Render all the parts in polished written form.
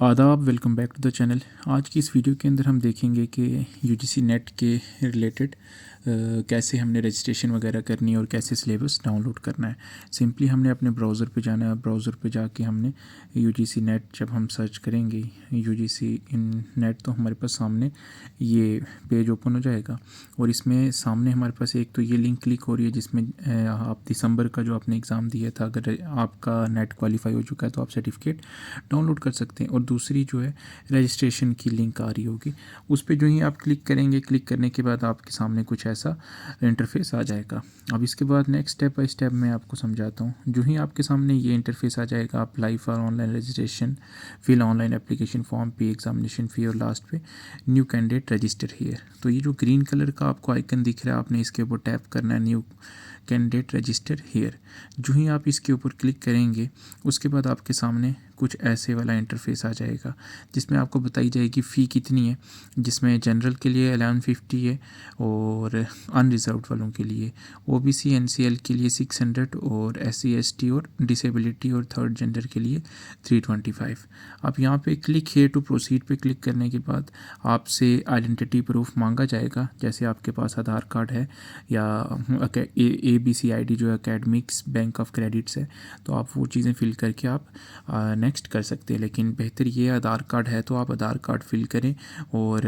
आदाब, welcome back to the channel. आज की इस वीडियो के अंदर हम देखेंगे कि यूजीसी नेट के रिलेटेड कैसे हमने रजिस्ट्रेशन वगैरह करनी है और कैसे सिलेबस डाउनलोड करना है। सिंपली हमने अपने ब्राउज़र पे जाना है। ब्राउज़र पे जाके हमने यूजीसी नेट जब हम सर्च करेंगे यूजीसी इन नेट, तो हमारे पास सामने ये पेज ओपन हो जाएगा और इसमें सामने हमारे पास एक तो ये लिंक क्लिक हो रही है जिसमें आप दिसंबर का जो आपने एग्ज़ाम दिया था, अगर आपका नेट क्वालिफाई हो चुका है तो आप सर्टिफिकेट डाउनलोड कर सकते हैं। और दूसरी जो है रजिस्ट्रेशन की लिंक आ रही होगी, उस पर जो ही आप क्लिक करेंगे, क्लिक करने के बाद आपके सामने कुछ ऐसा इंटरफेस आ जाएगा। अब इसके बाद नेक्स्ट स्टेप बाय स्टेप मैं आपको समझाता हूँ। जो ही आपके सामने ये इंटरफेस आ जाएगा, आप apply for online registration, fill online application form, pay examination fee और लास्ट पे न्यू कैंडिडेट रजिस्टर हियर। तो ये जो ग्रीन कलर का आपको आइकन दिख रहा है, आपने इसके ऊपर टैप करना है, न्यू कैंडिडेट रजिस्टर हियर। जो ही आप इसके ऊपर क्लिक करेंगे उसके बाद आपके सामने कुछ ऐसे वाला इंटरफेस आ जाएगा जिसमें आपको बताई जाएगी फ़ी कितनी है, जिसमें जनरल के लिए 1150 है और अनरिजर्व्ड वालों के लिए ओबीसी एनसीएल के लिए 600 और एससी एसटी और डिसेबिलिटी और थर्ड जेंडर के लिए 325। अब यहाँ पे क्लिक हियर टू प्रोसीड पे क्लिक करने के बाद आपसे आइडेंटिटी प्रूफ मांगा जाएगा। जैसे आपके पास आधार कार्ड है या ABC ID जो एकेडमिक्स बैंक ऑफ क्रेडिट्स है, तो आप वो चीज़ें फिल करके आप नेक्स्ट कर सकते हैं। लेकिन बेहतर ये आधार कार्ड है तो आप आधार कार्ड फिल करें और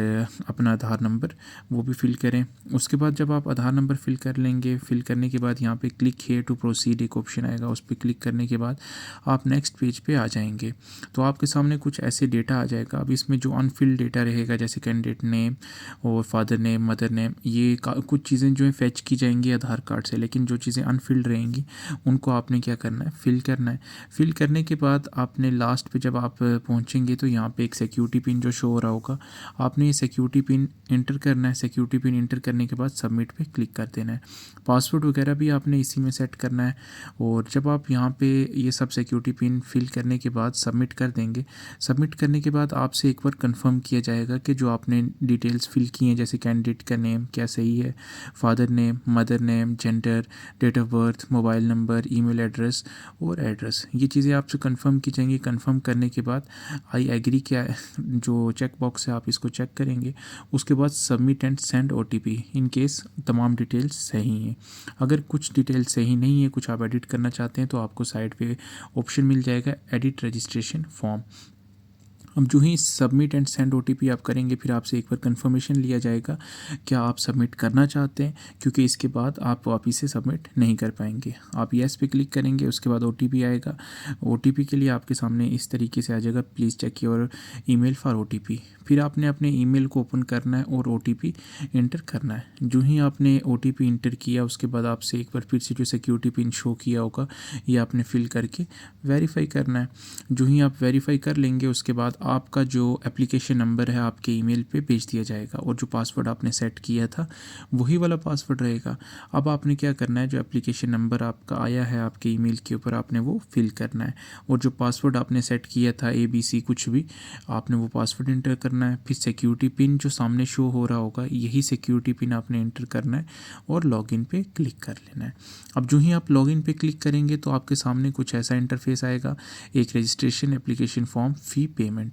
अपना आधार नंबर वो भी फिल करें। उसके बाद जब आप आधार नंबर फिल कर लेंगे, फिल करने के बाद यहाँ पे क्लिक हियर टू प्रोसीड एक ऑप्शन आएगा, उस पर क्लिक करने के बाद आप नेक्स्ट पेज पे आ जाएंगे। तो आपके सामने कुछ ऐसे डेटा आ जाएगा। अब इसमें जो अनफिल्ड डेटा रहेगा, जैसे कैंडिडेट नेम और फादर नेम, मदर नेम, ये कुछ चीज़ें जो है फेच की जाएंगी आधार कार्ड से, लेकिन जो चीज़ें अनफिल्ड रहेंगी उनको आपने क्या करना है, फिल करना है। फिल करने के बाद आपने लास्ट पे जब आप पहुंचेंगे तो यहाँ पे एक सिक्योरिटी पिन जो शो हो रहा होगा, आपने ये सिक्योरिटी पिन इंटर करना है। सिक्योरिटी पिन इंटर करने के बाद सबमिट पे क्लिक कर देना है। पासवर्ड वगैरह भी आपने इसी में सेट करना है। और जब आप यहाँ पे ये सब सिक्योरिटी पिन फिल करने के बाद सबमिट कर देंगे, सबमिट करने के बाद आपसे एक बार कंफर्म किया जाएगा कि जो आपने डिटेल्स फिल की हैं, जैसे कैंडिडेट का नेम क्या सही है, father name, mother name, gender, date of birth, mobile number, email address और एड्रेस, ये चीज़ें आपसे कंफर्म की जाएंगी। कंफर्म करने के बाद आई एग्री क्या है जो चेक बॉक्स है आप इसको चेक करेंगे। उसके बाद submit and send OTP in case तमाम डिटेल्स सही हैं। अगर कुछ डिटेल्स सही नहीं है, कुछ आप एडिट करना चाहते हैं, तो आपको साइड पे ऑप्शन मिल जाएगा एडिट रजिस्ट्रेशन फॉर्म। अब जो ही सबमिट एंड सेंड OTP आप करेंगे, फिर आपसे एक बार कंफर्मेशन लिया जाएगा क्या आप सबमिट करना चाहते हैं, क्योंकि इसके बाद आप वापस से सबमिट नहीं कर पाएंगे। आप येस पे क्लिक करेंगे, उसके बाद OTP आएगा। OTP के लिए आपके सामने इस तरीके से आ जाएगा, please check your email for OTP। फिर आपने अपने ईमेल को ओपन करना है और OTP इंटर करना है। जो ही आपने OTP इंटर किया उसके बाद आपसे एक बार फिर से जो सिक्योरिटी पिन शो किया होगा ये आपने फिल करके वेरीफाई करना है। जो ही आप वेरीफाई कर लेंगे उसके बाद आपका जो एप्लीकेशन नंबर है आपके ईमेल पे भेज दिया जाएगा और जो पासवर्ड आपने सेट किया था वही वाला पासवर्ड रहेगा। अब आपने क्या करना है, जो एप्लीकेशन नंबर आपका आया है आपके ईमेल के ऊपर आपने वो फिल करना है और जो पासवर्ड आपने सेट किया था ABC कुछ भी, आपने वो पासवर्ड इंटर करना है। फिर सिक्योरिटी पिन जो सामने शो हो रहा होगा यही सिक्योरिटी पिन आपने इंटर करना है और लॉगिन पे क्लिक कर लेना है। अब जो ही आप लॉगिन पे क्लिक करेंगे तो आपके सामने कुछ ऐसा इंटरफेस आएगा, एक रजिस्ट्रेशन एप्लीकेशन फॉर्म फ़ी पेमेंट।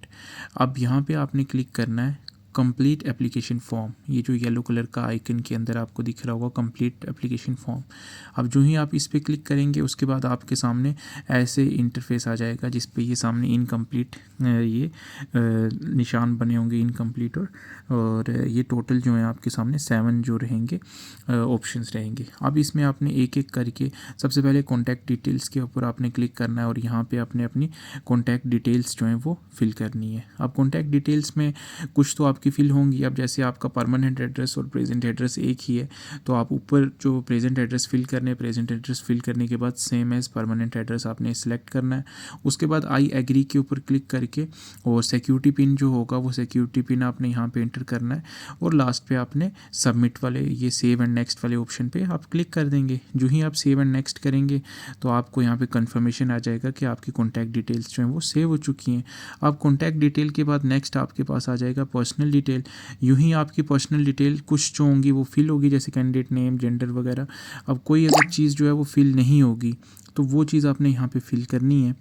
अब यहाँ पे आपने क्लिक करना है कंप्लीट एप्लीकेशन फॉर्म, ये जो येलो कलर का आइकन के अंदर आपको दिख रहा होगा कंप्लीट एप्लीकेशन फॉर्म। अब जो ही आप इस पर क्लिक करेंगे उसके बाद आपके सामने ऐसे इंटरफेस आ जाएगा जिस पे ये सामने इनकम्प्लीट ये निशान बने होंगे, इनकम्प्लीट और ये टोटल जो है आपके सामने 7 जो रहेंगे ऑप्शंस रहेंगे। अब इसमें आपने एक एक करके सबसे पहले कॉन्टैक्ट डिटेल्स के ऊपर आपने क्लिक करना है और यहाँ पे आपने अपनी कॉन्टैक्ट डिटेल्स जो हैं वो फिल करनी है। अब कॉन्टैक्ट डिटेल्स में कुछ तो आपकी फिल होंगी। अब जैसे आपका परमानेंट एड्रेस और प्रेजेंट एड्रेस एक ही है तो आप ऊपर जो प्रेजेंट एड्रेस फिल करने, प्रेजेंट एड्रेस फिल करने के बाद सेम एज़ परमानेंट एड्रेस आपने सेलेक्ट करना है। उसके बाद आई एग्री के ऊपर क्लिक करके और सिक्योरिटी पिन जो होगा वो सिक्योरिटी पिन आपने यहाँ पे एंटर करना है और लास्ट पे आपने सबमिट वाले ये सेव एंड नेक्स्ट वाले ऑप्शन पे आप क्लिक कर देंगे। जो ही आप सेव एंड नेक्स्ट करेंगे तो आपको यहाँ पे कंफर्मेशन आ जाएगा कि आपकी कॉन्टैक्ट डिटेल्स जो हैं वो सेव हो चुकी हैं। अब कॉन्टैक्ट डिटेल के बाद नेक्स्ट आपके पास आ जाएगा पर्सनल डिटेल। यूँ ही आपकी पर्सनल डिटेल कुछ जो होंगी वो फिल होगी, जैसे कैंडिडेट नेम, जेंडर वगैरह। अब कोई अगर चीज़ जो है वो फिल नहीं होगी तो वो चीज़ आपने यहाँ पे फिल करनी है।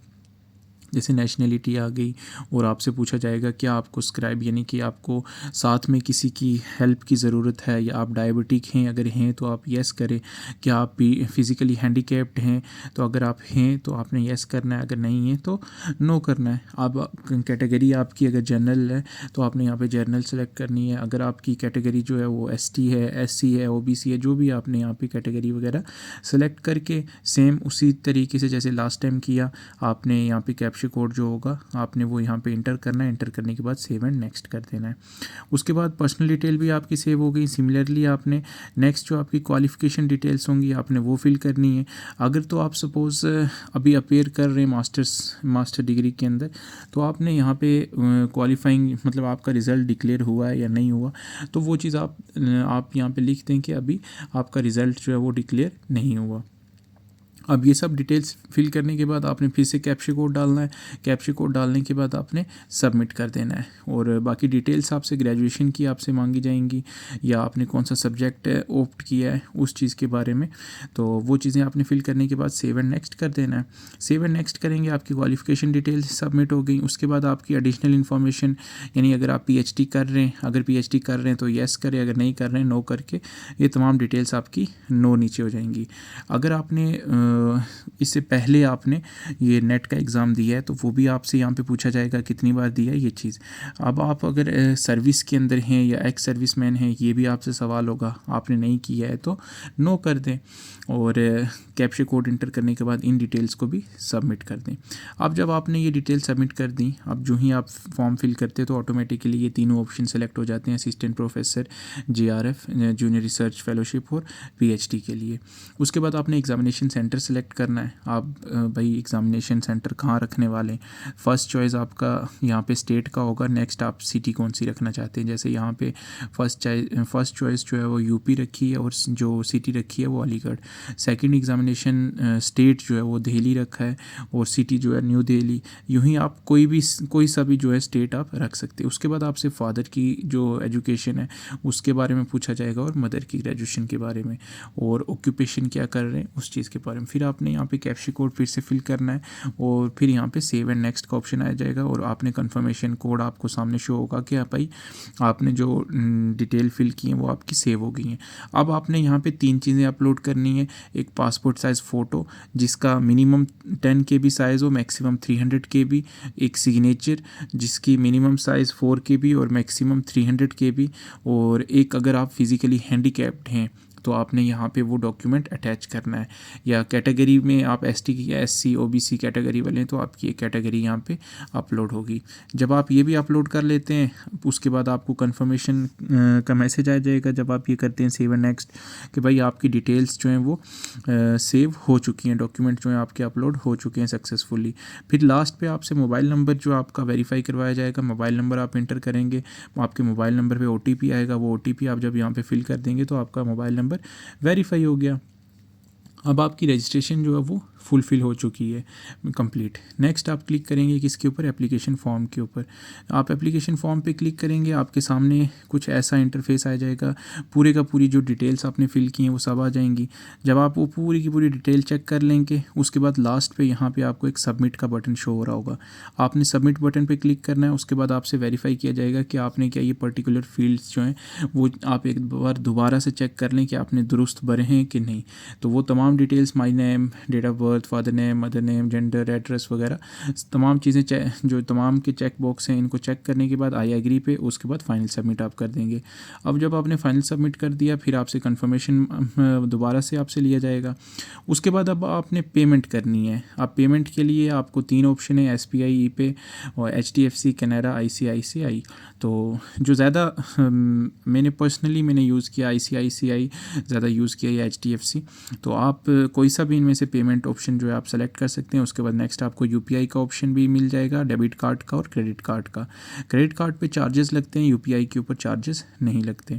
जैसे नेशनलिटी आ गई, और आपसे पूछा जाएगा क्या आपको स्क्राइब यानी कि आपको साथ में किसी की हेल्प की ज़रूरत है, या आप डायबिटिक हैं, अगर हैं तो आप येस करें। क्या आप भी फिज़िकली हैंडीकैप्ड हैं, तो अगर आप हैं तो आपने येस करना है, अगर नहीं है तो नो करना है। आप कैटेगरी आपकी अगर जनरल है तो आपने यहाँ पे जनरल सेलेक्ट करनी है। अगर आपकी कैटेगरी जो है वो एसटी है, एससी है, ओबीसी है, जो भी आपने यहाँ पे कैटेगरी वगैरह सेलेक्ट करके सेम उसी तरीके से जैसे लास्ट टाइम किया, आपने यहाँ पे कैप्चा कोड जो होगा आपने वो यहाँ पे इंटर करना है। इंटर करने के बाद सेव एंड नेक्स्ट कर देना है। उसके बाद पर्सनल डिटेल भी आपकी सेव हो गई। सिमिलरली आपने नेक्स्ट जो आपकी क्वालिफ़िकेशन डिटेल्स होंगी आपने वो फिल करनी है। अगर तो आप सपोज़ अभी अपेयर कर रहे हैं मास्टर डिग्री के अंदर, तो आपने यहाँ पे क्वालिफाइंग मतलब आपका रिज़ल्ट डिक्लेयर हुआ है या नहीं हुआ, तो वो चीज़ आप यहाँ पे लिख दें कि अभी आपका रिज़ल्ट जो है वो डिक्लेयर नहीं हुआ। अब ये सब डिटेल्स फिल करने के बाद आपने फिर से कैप्चा कोड डालना है। कैप्चा कोड डालने के बाद आपने सबमिट कर देना है। और बाकी डिटेल्स आपसे ग्रेजुएशन की आपसे मांगी जाएंगी, या आपने कौन सा सब्जेक्ट ऑप्ट किया है उस चीज़ के बारे में। तो वो चीज़ें आपने फिल करने के बाद सेव एंड नेक्स्ट कर देना है। सेव एंड नेक्स्ट करेंगे, आपकी क्वालिफिकेशन डिटेल्स सबमिट हो गई। उसके बाद आपकी एडिशनल इन्फॉर्मेशन, यानी अगर आप पीएचडी कर रहे हैं, अगर पीएचडी कर रहे हैं तो येस करें, अगर नहीं कर रहे हैं नो करके ये तमाम डिटेल्स आपकी नो नीचे हो जाएंगी। अगर आपने इससे पहले आपने ये नेट का एग्ज़ाम दिया है तो वो भी आपसे यहाँ पे पूछा जाएगा कितनी बार दिया है ये चीज़। अब आप अगर सर्विस के अंदर हैं या एक्स सर्विस मैन हैं, ये भी आपसे सवाल होगा। आपने नहीं किया है तो नो कर दें, और कैप्चा कोड इंटर करने के बाद इन डिटेल्स को भी सबमिट कर दें। अब जब आपने ये डिटेल सबमिट कर दी, अब जो ही आप फॉर्म फिल करते हैं तो ऑटोमेटिकली ये तीनों ऑप्शन सेलेक्ट हो जाते हैं, assistant professor, JRF junior research fellowship और PhD के लिए। उसके बाद आपने एग्जामिनेशन सेंटर सेलेक्ट करना है। आप भाई एग्जामिनेशन सेंटर कहाँ रखने वाले हैं। फर्स्ट चॉइस आपका यहाँ पे स्टेट का होगा, नेक्स्ट आप सिटी कौन सी रखना चाहते हैं। जैसे यहाँ पे फर्स्ट चॉइस जो है वो यूपी रखी है, और जो सिटी रखी है वो अलीगढ़। सेकंड एग्जामिनेशन स्टेट जो है वो दिल्ली रखा है, और सिटी जो है न्यू दिल्ली। यूँ ही आप कोई सा भी जो है स्टेट आप रख सकते हैं। उसके बाद आपसे फादर की जो एजुकेशन है उसके बारे में पूछा जाएगा, और मदर की ग्रेजुएशन के बारे में, और ऑक्यूपेशन क्या कर रहे हैं उस चीज़ के बारे में। फिर आपने यहाँ पे कैप्चा कोड फिर से फिल करना है, और फिर यहाँ पे सेव एंड नेक्स्ट का ऑप्शन आ जाएगा, और आपने कंफर्मेशन कोड आपको सामने शो होगा कि आप भाई आपने जो डिटेल फिल की है वो आपकी सेव हो गई हैं। अब आपने यहाँ पे 3 चीज़ें अपलोड करनी है। एक पासपोर्ट साइज़ फ़ोटो जिसका मिनिमम 10 KB साइज़ हो, मैक्सिमम 300 KB। एक सिग्नेचर जिसकी मिनिमम साइज़ 4 KB और मैक्सिमम 300 KB। और एक अगर आप फिज़िकली हैंडीकैप्ड हैं तो आपने यहाँ पे वो डॉक्यूमेंट अटैच करना है। या कैटेगरी में आप ST या SC OBC कैटेगरी वाले हैं तो आपकी ये कैटेगरी यहाँ पे अपलोड होगी। जब आप ये भी अपलोड कर लेते हैं उसके बाद आपको कंफर्मेशन का मैसेज आ जाएगा जब आप ये करते हैं सेव एंड नेक्स्ट, कि भाई आपकी डिटेल्स जो हैं वो सेव हो चुकी हैं, डॉक्यूमेंट जो हैं आपके अपलोड हो चुके हैं सक्सेसफुली। फिर लास्ट पे आपसे मोबाइल नंबर जो आपका वेरीफाई करवाया जाएगा, मोबाइल नंबर आप इंटर करेंगे, आपके मोबाइल नंबर पे OTP आएगा। वो OTP आप जब यहाँ पे फिल कर देंगे तो आपका मोबाइल नंबर वेरीफाई हो गया। अब आपकी रजिस्ट्रेशन जो है वो फुलफ़िल हो चुकी है, कंप्लीट। नेक्स्ट आप क्लिक करेंगे किसके ऊपर, एप्लीकेशन फॉर्म के ऊपर। आप एप्लीकेशन फॉर्म पे क्लिक करेंगे, आपके सामने कुछ ऐसा इंटरफेस आ जाएगा। पूरे का पूरी जो डिटेल्स आपने फिल की हैं वो सब आ जाएंगी। जब आप वो पूरी की पूरी डिटेल चेक कर लेंगे उसके बाद लास्ट पे यहाँ पे आपको एक सबमिट का बटन शो हो रहा होगा। आपने सबमिट बटन पे क्लिक करना है। उसके बाद आपसे वेरीफाई किया जाएगा कि आपने क्या ये पर्टिकुलर फील्ड्स जो हैं वो आप एक बार दोबारा से चेक कर लें कि आपने दुरुस्त भरे हैं कि नहीं। तो वो तमाम details, my name, date of birth, father name, mother name, gender, address वगैरह तमाम चीज़ें जो तमाम के चेक बॉक्स हैं इनको चेक करने के बाद आई एग्री पे उसके बाद फाइनल सबमिट आप कर देंगे। अब जब आपने फाइनल सबमिट कर दिया फिर आपसे कंफर्मेशन दोबारा से आपसे लिया जाएगा। उसके बाद अब आपने पेमेंट करनी है। अब पेमेंट के लिए आपको 3 ऑप्शन है, SBI, ई-पे और HDFC, कैनरा, ICICI। तो जो ज़्यादा मैंने पर्सनली यूज़ किया ICICI ज़्यादा यूज़ किया या HDFC। तो आप कोई सा भी इनमें से पेमेंट ऑप्शन जो है आप सेलेक्ट कर सकते हैं। उसके बाद नेक्स्ट आपको UPI का ऑप्शन भी मिल जाएगा, डेबिट कार्ड का और क्रेडिट कार्ड का। क्रेडिट कार्ड पे चार्जेस लगते हैं, UPI के ऊपर चार्जेस नहीं लगते।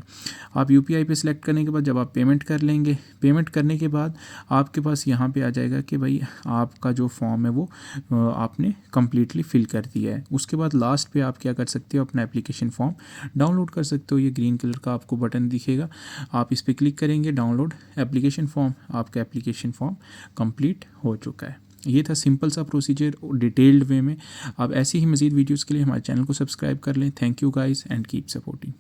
आप UPI पे सिलेक्ट करने के बाद जब आप पेमेंट कर लेंगे, पेमेंट करने के बाद आपके पास यहाँ पे आ जाएगा कि भाई आपका जो फॉर्म है वो आपने कम्प्लीटली फिल कर दिया है। उसके बाद लास्ट पे आप क्या कर सकते हो, अपना एप्लीकेशन फॉर्म डाउनलोड कर सकते हो। ये ग्रीन कलर का आपको बटन दिखेगा, आप इस पर क्लिक करेंगे, डाउनलोड एप्लीकेशन फॉर्म। आपका एप्लीकेशन फॉर्म कंप्लीट हो चुका है। ये था सिंपल सा प्रोसीजर डिटेल्ड वे में। आप ऐसी ही मज़ीद वीडियोज़ के लिए हमारे चैनल को सब्सक्राइब कर लें। Thank you guys and keep supporting.